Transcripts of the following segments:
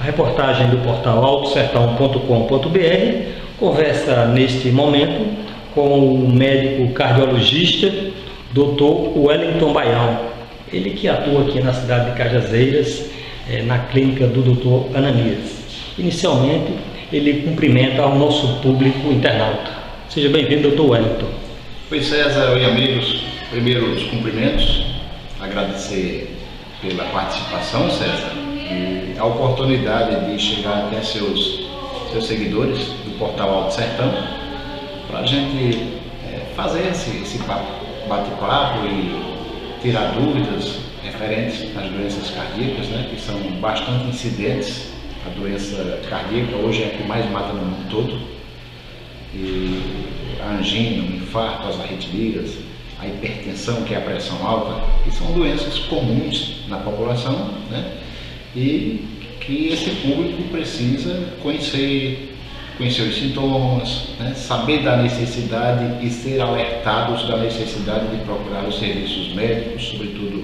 A reportagem do portal altosertão.com.br conversa neste momento com o médico cardiologista Dr. Wellington Baião, ele que atua aqui na cidade de Cajazeiras, na clínica do Dr. Ananias. Inicialmente, ele cumprimenta ao nosso público internauta. Seja bem-vindo, Dr. Wellington. Oi, César. Oi, amigos. Primeiro, os cumprimentos. Agradecer pela participação, César, e a oportunidade de chegar até seus seguidores do portal Alto Sertão, para a gente fazer esse bate-papo e tirar dúvidas referentes às doenças cardíacas, né, que são bastante incidentes. A doença cardíaca hoje é a que mais mata no mundo todo. E a angina, o infarto, as arritmias, a hipertensão, que é a pressão alta, que são doenças comuns na população, né? E que esse público precisa conhecer os sintomas, né? Saber da necessidade e ser alertados da necessidade de procurar os serviços médicos, sobretudo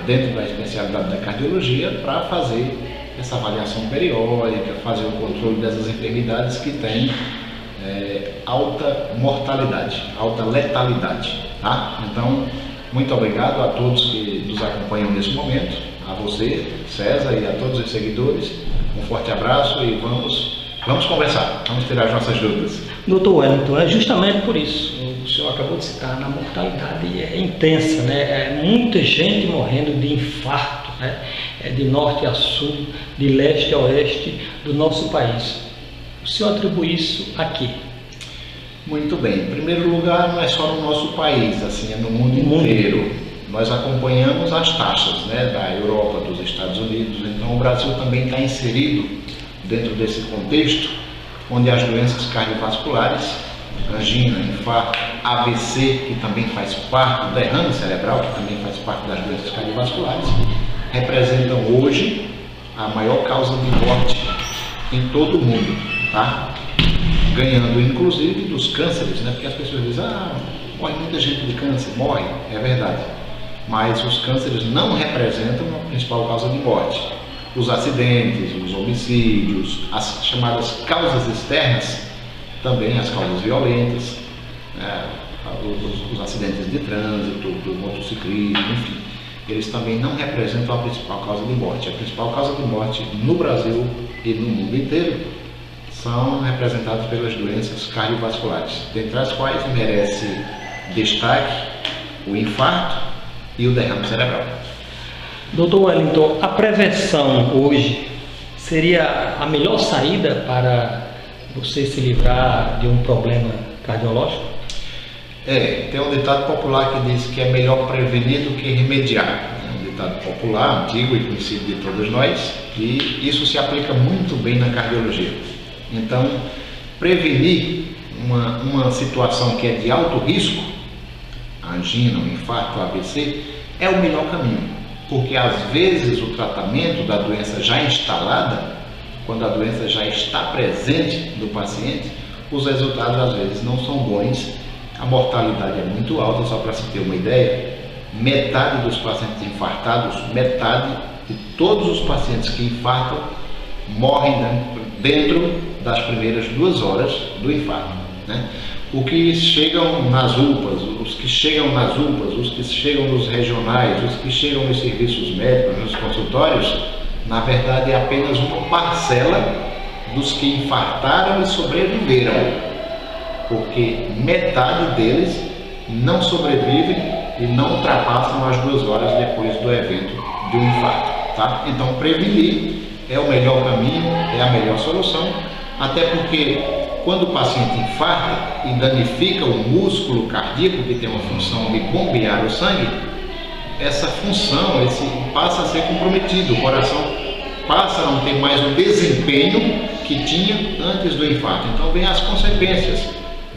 dentro da especialidade da cardiologia, para fazer essa avaliação periódica, fazer o controle dessas enfermidades que têm alta mortalidade, alta letalidade, tá? Então, muito obrigado a todos que nos acompanham nesse momento, a você, César, e a todos os seguidores. Um forte abraço e vamos conversar, vamos tirar as nossas dúvidas. Dr. Wellington, é justamente por isso, o senhor acabou de citar, na mortalidade é intensa, né? É muita gente morrendo de infarto, né? De norte a sul, de leste a oeste do nosso país. O senhor atribui isso a quê? Muito bem. Em primeiro lugar, não é só no nosso país, assim, é no mundo inteiro. Nós acompanhamos as taxas, né, da Europa, dos Estados Unidos, então o Brasil também está inserido dentro desse contexto, onde as doenças cardiovasculares, angina, infarto, AVC, que também faz parte, derrame cerebral, que também faz parte das doenças cardiovasculares, representam hoje a maior causa de morte em todo o mundo, tá? Ganhando inclusive dos cânceres, né? Porque as pessoas dizem, morre muita gente de câncer, morre, é verdade, mas os cânceres não representam a principal causa de morte. Os acidentes, os homicídios, as chamadas causas externas, também as causas violentas, os acidentes de trânsito, do motociclismo, enfim, eles também não representam a principal causa de morte. A principal causa de morte no Brasil e no mundo inteiro são representados pelas doenças cardiovasculares, dentre as quais merece destaque o infarto e o derrame cerebral. Dr. Wellington, a prevenção hoje seria a melhor saída para você se livrar de um problema cardiológico? Tem um ditado popular que diz que é melhor prevenir do que remediar. É um ditado popular, antigo e conhecido de todos nós, e isso se aplica muito bem na cardiologia. Então, prevenir uma situação que é de alto risco, a angina, o infarto, o AVC, é o melhor caminho, porque às vezes o tratamento da doença já instalada, quando a doença já está presente no paciente, os resultados às vezes não são bons, a mortalidade é muito alta. Só para se ter uma ideia, metade dos pacientes infartados, metade de todos os pacientes que infartam morrem dentro das primeiras 2 horas do infarto, né? Os que chegam nas UPAs, os que chegam nos regionais, os que chegam nos serviços médicos, nos consultórios, na verdade é apenas uma parcela dos que infartaram e sobreviveram, porque metade deles não sobrevivem e não ultrapassam as 2 horas depois do evento de um infarto, tá? Então prevenir é o melhor caminho, é a melhor solução, até porque quando o paciente infarta e danifica o músculo cardíaco, que tem uma função de bombear o sangue, essa função passa a ser comprometido, o coração passa a não ter mais o desempenho que tinha antes do infarto. Então vem as consequências,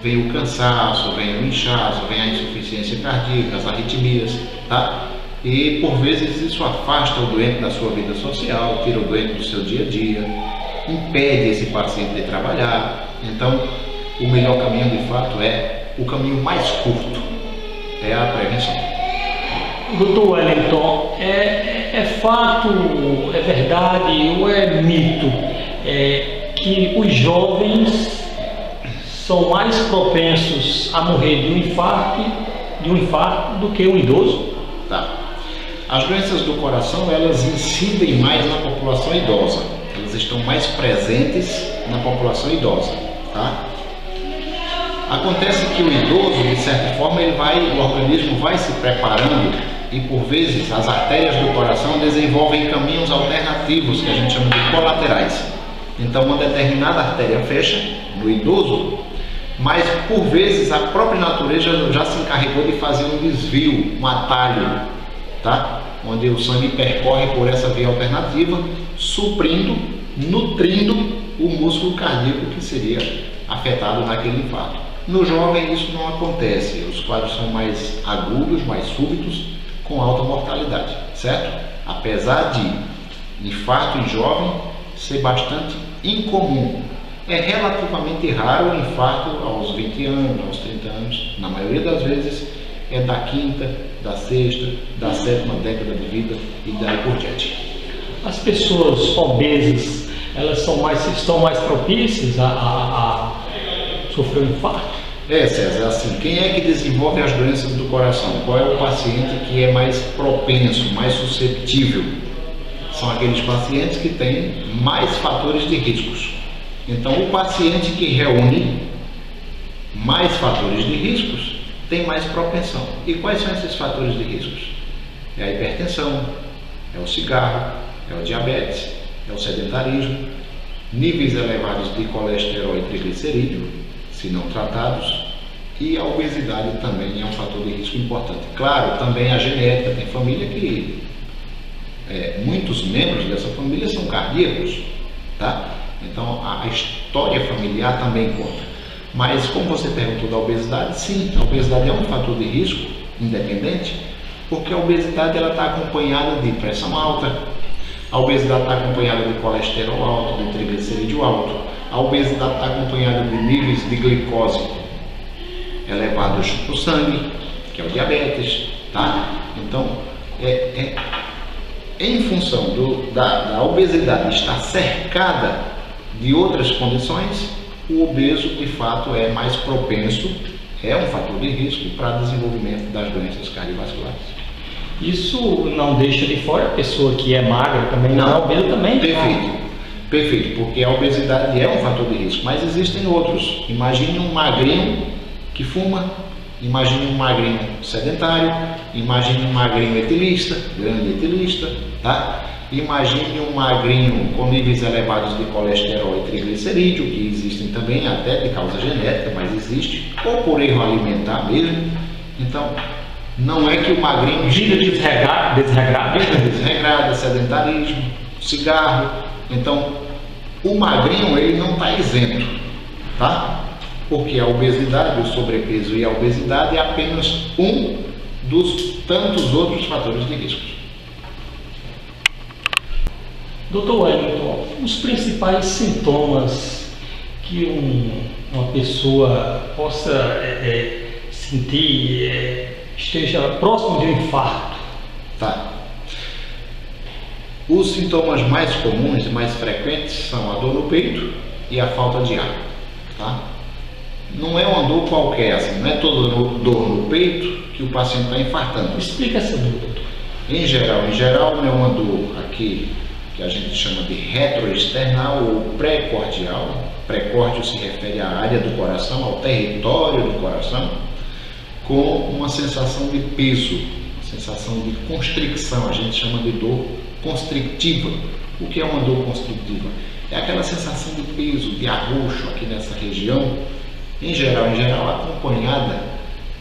vem o cansaço, vem o inchaço, vem a insuficiência cardíaca, as arritmias, tá? E por vezes isso afasta o doente da sua vida social, tira o doente do seu dia a dia, impede esse paciente de trabalhar. Então o melhor caminho de fato é o caminho mais curto, é a prevenção. Doutor Wellington, é fato, é verdade ou é mito que os jovens são mais propensos a morrer de um infarto do que o idoso? Tá. As doenças do coração, elas incidem mais na população idosa. Elas estão mais presentes na população idosa, tá? Acontece que o idoso, de certa forma, o organismo vai se preparando e, por vezes, as artérias do coração desenvolvem caminhos alternativos, que a gente chama de colaterais. Então, uma determinada artéria fecha no idoso, mas, por vezes, a própria natureza já se encarregou de fazer um desvio, um atalho, tá? Onde o sangue percorre por essa via alternativa, suprindo, nutrindo o músculo cardíaco que seria afetado naquele infarto. No jovem isso não acontece, os quadros são mais agudos, mais súbitos, com alta mortalidade, certo? Apesar de infarto em jovem ser bastante incomum, é relativamente raro o infarto aos 20 anos, aos 30 anos, na maioria das vezes é da quinta, da sexta, da sétima década de vida e daí por diante. As pessoas obesas, elas estão mais propícias a sofrer um infarto? César, assim, quem é que desenvolve as doenças do coração? Qual é o paciente que é mais propenso, mais susceptível? São aqueles pacientes que têm mais fatores de riscos. Então, o paciente que reúne mais fatores de riscos tem mais propensão. E quais são esses fatores de riscos? É a hipertensão, é o cigarro, é o diabetes, é o sedentarismo, níveis elevados de colesterol e triglicerídeo, se não tratados, e a obesidade também é um fator de risco importante. Claro, também a genética, tem família que muitos membros dessa família são cardíacos, tá? Então a história familiar também conta. Mas como você perguntou da obesidade, sim, a obesidade é um fator de risco independente, porque a obesidade está acompanhada de pressão alta, a obesidade está acompanhada de colesterol alto, de triglicerídeo alto, a obesidade está acompanhada de níveis de glicose elevados no sangue, que é o diabetes, tá? Então, em função da obesidade estar cercada de outras condições, o obeso, de fato, é mais propenso, é um fator de risco para desenvolvimento das doenças cardiovasculares. Isso não deixa de fora a pessoa que é magra também, não é obesa também? Perfeito, porque a obesidade é um fator de risco, mas existem outros. Imagine um magrinho que fuma, imagine um magrinho sedentário, imagine um magrinho etilista, grande etilista, tá? Imagine um magrinho com níveis elevados de colesterol e triglicerídeo, que existem também até de causa genética, mas existe, ou por erro alimentar mesmo. Então, não é que o magrinho... Vida desregrada, sedentarismo, cigarro. Então, o magrinho ele não está isento, tá? Porque a obesidade, o sobrepeso e a obesidade é apenas um dos tantos outros fatores de risco. Doutor Wellington, os principais sintomas que uma pessoa possa sentir, esteja próximo de um infarto? Tá. Os sintomas mais comuns e mais frequentes são a dor no peito e a falta de ar, tá? Não é uma dor qualquer, assim, não é toda dor no peito que o paciente está infartando. Explica essa dor, doutor. Em geral, não é uma dor aqui que a gente chama de retroesternal ou pré-cordial. Pré-córdio se refere à área do coração, ao território do coração, com uma sensação de peso, uma sensação de constricção, a gente chama de dor constrictiva. O que é uma dor constrictiva? É aquela sensação de peso, de arroxo aqui nessa região, em geral acompanhada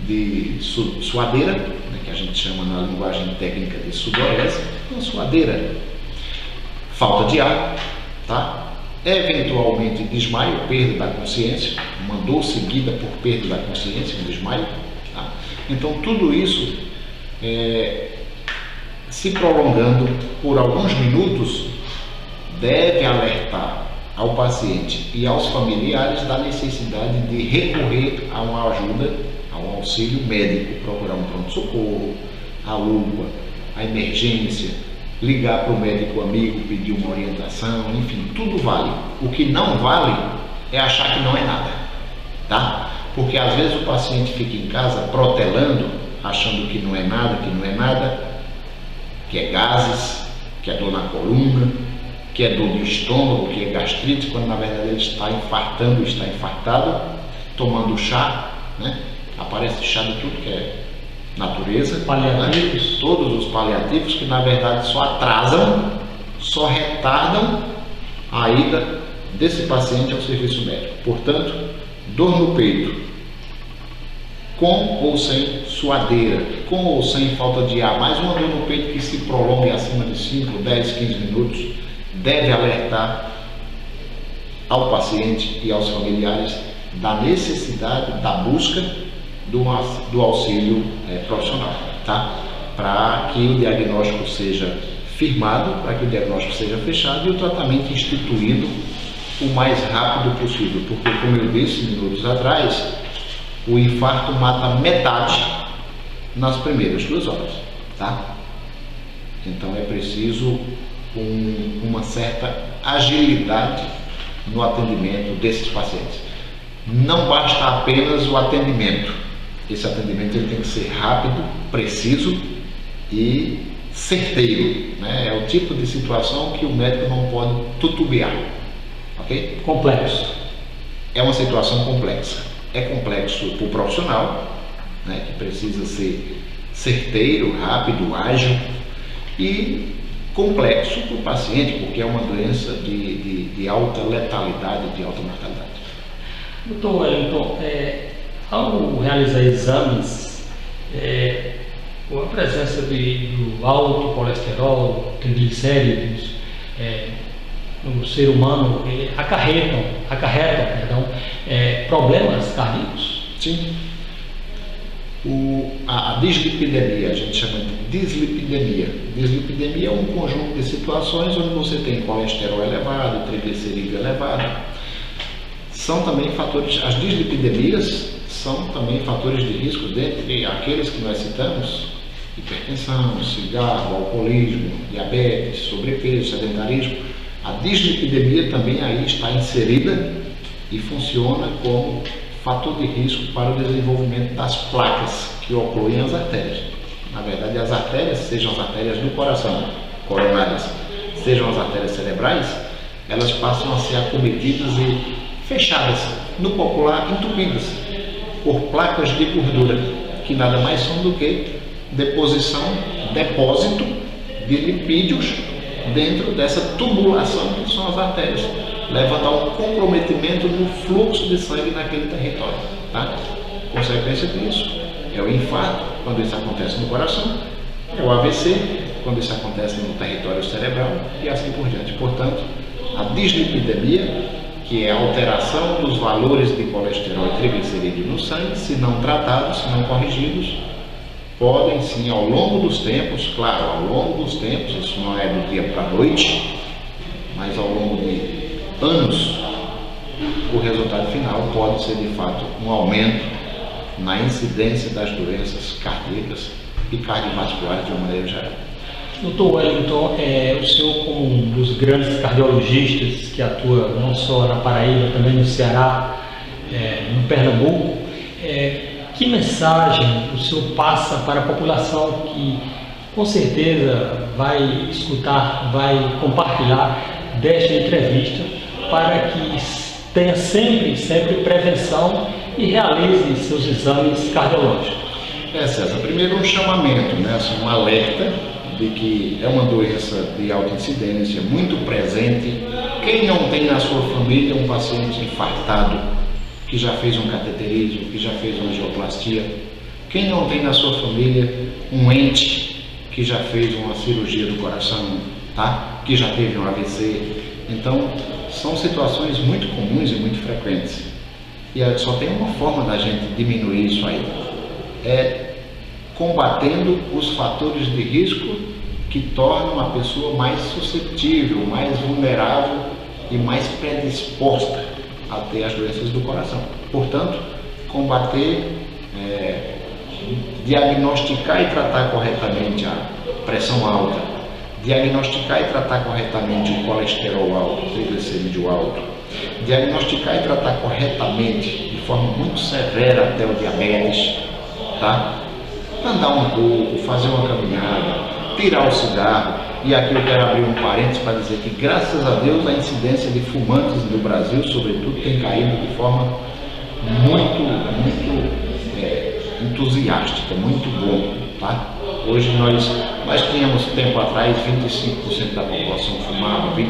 de suadeira, né, que a gente chama na linguagem técnica de sudorese, uma suadeira, falta de ar, tá? Eventualmente desmaio, perda da consciência, uma dor seguida por perda da consciência, um desmaio, tá? Então tudo isso se prolongando por alguns minutos deve alertar ao paciente e aos familiares da necessidade de recorrer a uma ajuda, a um auxílio médico, procurar um pronto-socorro, a UPA, a emergência, ligar para o médico amigo, pedir uma orientação, enfim, tudo vale. O que não vale é achar que não é nada, tá? Porque às vezes o paciente fica em casa protelando, achando que não é nada, que é gases, que é dor na coluna, que é dor no estômago, que é gastrite, quando na verdade ele está infartando, está infartado, tomando chá, né? Aparece chá de tudo que é natureza, paliativos, né? Todos os paliativos que na verdade só atrasam, só retardam a ida desse paciente ao serviço médico. Portanto, dor no peito, com ou sem suadeira, com ou sem falta de ar, mais uma dor no peito que se prolongue acima de 5, 10, 15 minutos, deve alertar ao paciente e aos familiares da necessidade da busca do auxílio profissional, tá? Para que o diagnóstico seja firmado, para que o diagnóstico seja fechado e o tratamento instituído o mais rápido possível, porque, como eu disse minutos atrás, o infarto mata metade nas primeiras 2 horas, tá? Então é preciso uma certa agilidade no atendimento desses pacientes. Não basta apenas o atendimento. Esse atendimento ele tem que ser rápido, preciso e certeiro, né? É o tipo de situação que o médico não pode titubear, ok? Complexo. É uma situação complexa. É complexo para o profissional, né, que precisa ser certeiro, rápido, ágil, e complexo para o paciente, porque é uma doença de alta letalidade, de alta mortalidade. Doutor Wellington, ao realizar exames, a presença do alto colesterol, triglicéridos, no ser humano, acarretam problemas cardíacos? Sim. A dislipidemia, a gente chama de dislipidemia. Dislipidemia é um conjunto de situações onde você tem colesterol elevado, triglicerídeo elevado. São também fatores, as dislipidemias são também fatores de risco, dentre aqueles que nós citamos: hipertensão, cigarro, alcoolismo, diabetes, sobrepeso, sedentarismo. A dislipidemia também aí está inserida e funciona como fator de risco para o desenvolvimento das placas que ocluem as artérias. Na verdade, as artérias, sejam as artérias do coração, coronárias, sejam as artérias cerebrais, elas passam a ser acometidas e fechadas, no popular, entupidas por placas de gordura, que nada mais são do que depósito de lipídios dentro dessa tubulação que são as artérias, levando a um comprometimento do fluxo de sangue naquele território, tá? Consequência disso é o infarto, quando isso acontece no coração, é o AVC, quando isso acontece no território cerebral, e assim por diante. Portanto, a dislipidemia, que é a alteração dos valores de colesterol e triglicerídeo no sangue, se não tratados, se não corrigidos, podem sim, ao longo dos tempos, claro, ao longo dos tempos, isso não é do dia para a noite, mas ao longo de anos, o resultado final pode ser de fato um aumento na incidência das doenças cardíacas e cardiovasculares de uma maneira geral. Doutor Wellington, o senhor, como um dos grandes cardiologistas que atua não só na Paraíba, também no Ceará, no Pernambuco, que mensagem o senhor passa para a população que com certeza vai escutar, vai compartilhar desta entrevista, para que tenha sempre prevenção e realize seus exames cardiológicos? César, primeiro um chamamento, né? Assim, um alerta de que é uma doença de alta incidência, muito presente. Quem não tem na sua família um paciente infartado, que já fez um cateterismo, que já fez uma angioplastia? Quem não tem na sua família um ente que já fez uma cirurgia do coração, tá? Que já teve um AVC? Então, são situações muito comuns e muito frequentes. E só tem uma forma da gente diminuir isso aí: combatendo os fatores de risco que tornam a pessoa mais suscetível, mais vulnerável e mais predisposta a ter as doenças do coração. Portanto, combater diagnosticar e tratar corretamente a pressão alta, diagnosticar e tratar corretamente o colesterol alto, o triglicerídeo alto, diagnosticar e tratar corretamente, de forma muito severa até o diabetes, tá? Andar um pouco, fazer uma caminhada, tirar o cigarro. E aqui eu quero abrir um parênteses para dizer que, graças a Deus, a incidência de fumantes no Brasil, sobretudo, tem caído de forma muito entusiástica, muito bom, tá? Hoje nós tínhamos, tempo atrás, 25% da população fumava, 20%,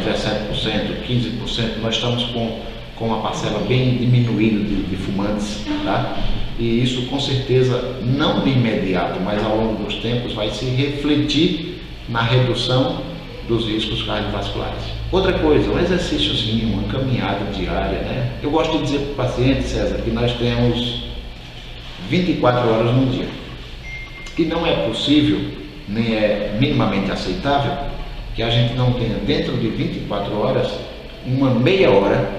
17%, 15%, nós estamos com uma parcela bem diminuída de fumantes, tá? E isso, com certeza, não de imediato, mas ao longo dos tempos, vai se refletir na redução dos riscos cardiovasculares. Outra coisa, um exercíciozinho, uma caminhada diária, né? Eu gosto de dizer para o paciente, César, que nós temos 24 horas no dia. E não é possível, nem é minimamente aceitável, que a gente não tenha dentro de 24 horas uma meia hora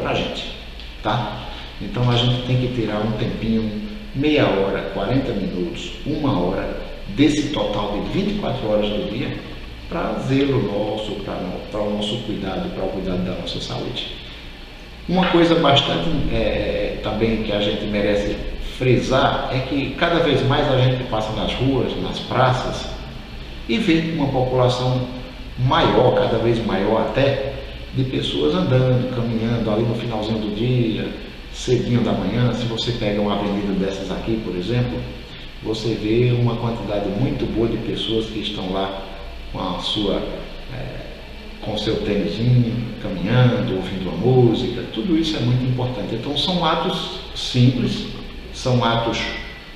para a gente, tá? Então a gente tem que tirar um tempinho, meia hora, 40 minutos, uma hora, desse total de 24 horas do dia, para zelo nosso, para o nosso cuidado, para o cuidado da nossa saúde. Uma coisa bastante também que a gente merece frisar é que cada vez mais a gente passa nas ruas, nas praças, e vê uma população maior, cada vez maior até, de pessoas andando, caminhando ali no finalzinho do dia, cedinho da manhã. Se você pega uma avenida dessas aqui, por exemplo, você vê uma quantidade muito boa de pessoas que estão lá com seu tênisinho, caminhando, ouvindo uma música. Tudo isso é muito importante. Então são atos simples, são atos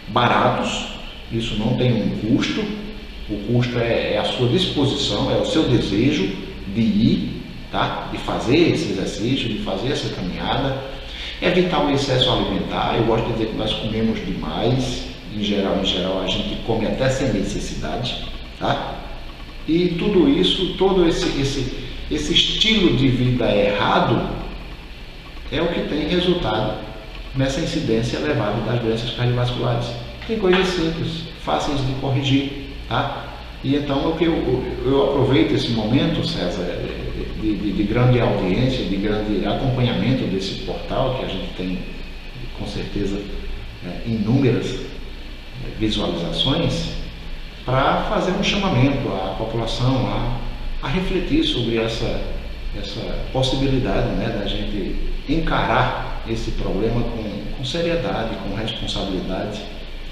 baratos, isso não tem um custo, o custo é a sua disposição, é o seu desejo de ir, tá? De fazer esse exercício, de fazer essa caminhada, evitar o excesso alimentar. Eu gosto de dizer que nós comemos demais, em geral a gente come até sem necessidade, tá? E tudo isso, todo esse estilo de vida errado é o que tem resultado nessa incidência elevada das doenças cardiovasculares. Tem coisas simples, fáceis de corrigir, tá? E então eu aproveito esse momento, César, de grande audiência, de grande acompanhamento desse portal, que a gente tem com certeza inúmeras visualizações, para fazer um chamamento à população a refletir sobre essa possibilidade, né, da gente encarar esse problema com seriedade, com responsabilidade,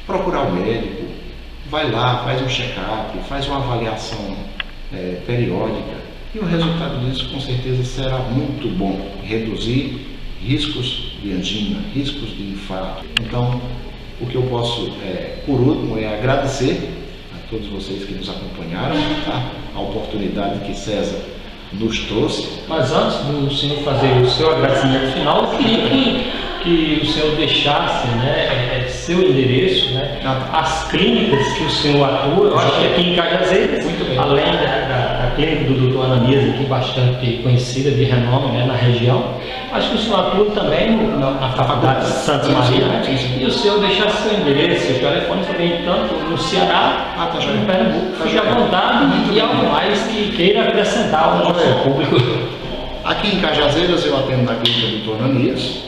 procurar o médico, vai lá, faz um check-up, faz uma avaliação periódica, e o resultado disso com certeza será muito bom, reduzir riscos de angina, riscos de infarto. Então, o que eu posso, por último, é agradecer a todos vocês que nos acompanharam, tá? A oportunidade que César nos trouxe. Mas antes do senhor fazer o seu agradecimento final, eu queria que o senhor deixasse, né, seu endereço, né, as clínicas que o senhor atua. Eu acho que aqui em Cajazeiras, além da clínica do Dr. Ananias, aqui bastante conhecida, de renome, né, na região, acho que o senhor atua também na Faculdade de Santa Maria, né? E o senhor deixasse seu endereço, o telefone também, tanto no Ceará quanto no Pernambuco. Fique à vontade e algo mais que queira acrescentar ao nosso público. Aqui em Cajazeiras eu atendo na clínica do Dr. Ananias,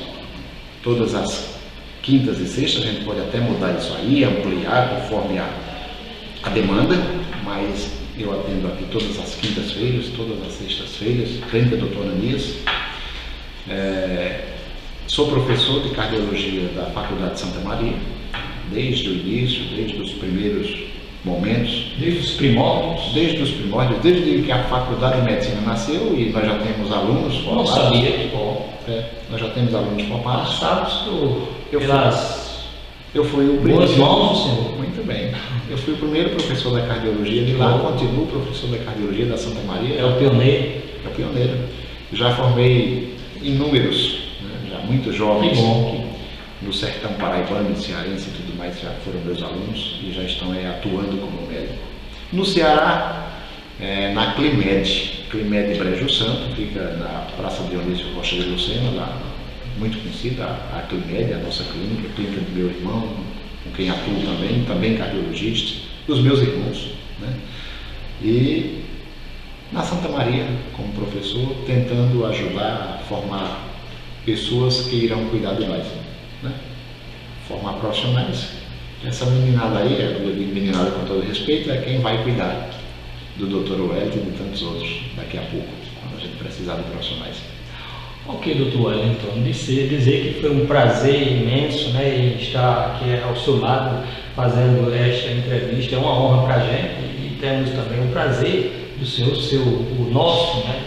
todas as quintas e sextas. A gente pode até mudar isso aí, ampliar conforme a demanda, mas eu atendo aqui todas as quintas-feiras, todas as sextas-feiras, clínica do Dr. Ananias. Sou professor de cardiologia da Faculdade de Santa Maria, desde o início, desde os primeiros momentos. Desde os primórdios? Desde os primórdios, desde que a Faculdade de Medicina nasceu, e nós já temos alunos formados. Não sabia, que bom. Nós já temos alunos formados. Eu fui o primeiro. Boas mãos, senhor. Muito bem. Eu fui o primeiro professor da cardiologia de lá, continuo professor da cardiologia da Santa Maria. É o pioneiro. É o pioneiro. Já formei inúmeros, né, já muito jovens. Que bom. No sertão paraibano, cearense e tudo mais, já foram meus alunos e já estão atuando como médico. No Ceará, na Climed Brejo Santo, fica na Praça Dionísio Rocha de Lucena, lá muito conhecida, a Climed, a nossa clínica, a clínica do meu irmão, com quem atuo também cardiologista, dos meus irmãos, né? E na Santa Maria, como professor, tentando ajudar a formar pessoas que irão cuidar de nós, né? Formar profissionais. Essa meninada aí, eu digo meninada com todo respeito, é quem vai cuidar do Dr. Wellington e de tantos outros daqui a pouco, quando a gente precisar de profissionais. Ok, Dr. Wellington, dizer que foi um prazer imenso, né, estar aqui ao seu lado fazendo esta entrevista. É uma honra para a gente e temos também o prazer do senhor, o nosso, né,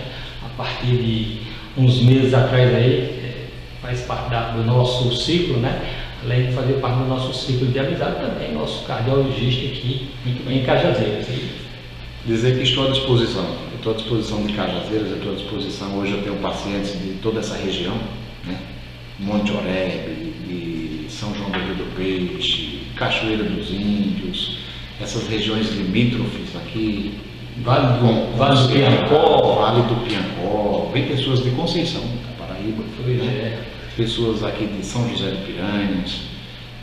a partir de uns meses atrás aí, faz parte do nosso ciclo, né, além de fazer parte do nosso ciclo de amizade, também nosso cardiologista aqui em Cajazeiras. Dizer que estou à disposição. Estou à disposição de Cajazeiras, estou à disposição. Hoje eu tenho pacientes de toda essa região, né? Monte Oreb, de São João do Rio do Peixe, Cachoeira dos Índios, essas regiões limítrofes aqui, Vale do Piancó. Vale do Piancó, vem pessoas de Conceição, da Paraíba, né? Pessoas aqui de São José de Piranhas,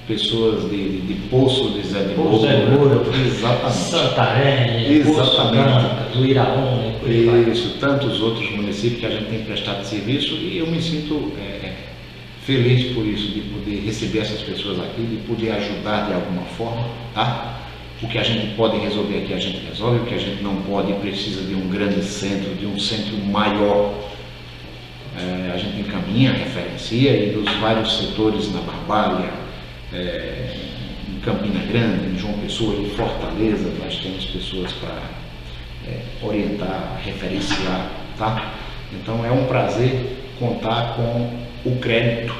pessoas de Poço de Zé de Moura, exatamente. Santarém, exatamente. Do Iraúna, isso, tantos outros municípios que a gente tem prestado serviço, e eu me sinto feliz por isso, de poder receber essas pessoas aqui, de poder ajudar de alguma forma, tá? O que a gente pode resolver aqui a gente resolve, o que a gente não pode precisa de um grande centro, de um centro maior. A gente encaminha, referencia, e dos vários setores na Barbalha, em Campina Grande, em João Pessoa, em Fortaleza, nós temos pessoas para orientar, referenciar, tá? Então é um prazer contar com o crédito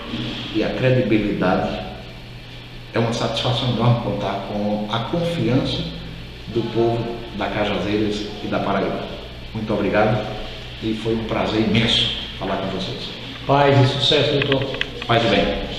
e a credibilidade. É uma satisfação enorme contar com a confiança do povo da Cajazeiras e da Paraíba. Muito obrigado e foi um prazer imenso falar com vocês. Paz e sucesso, doutor. Paz e bem.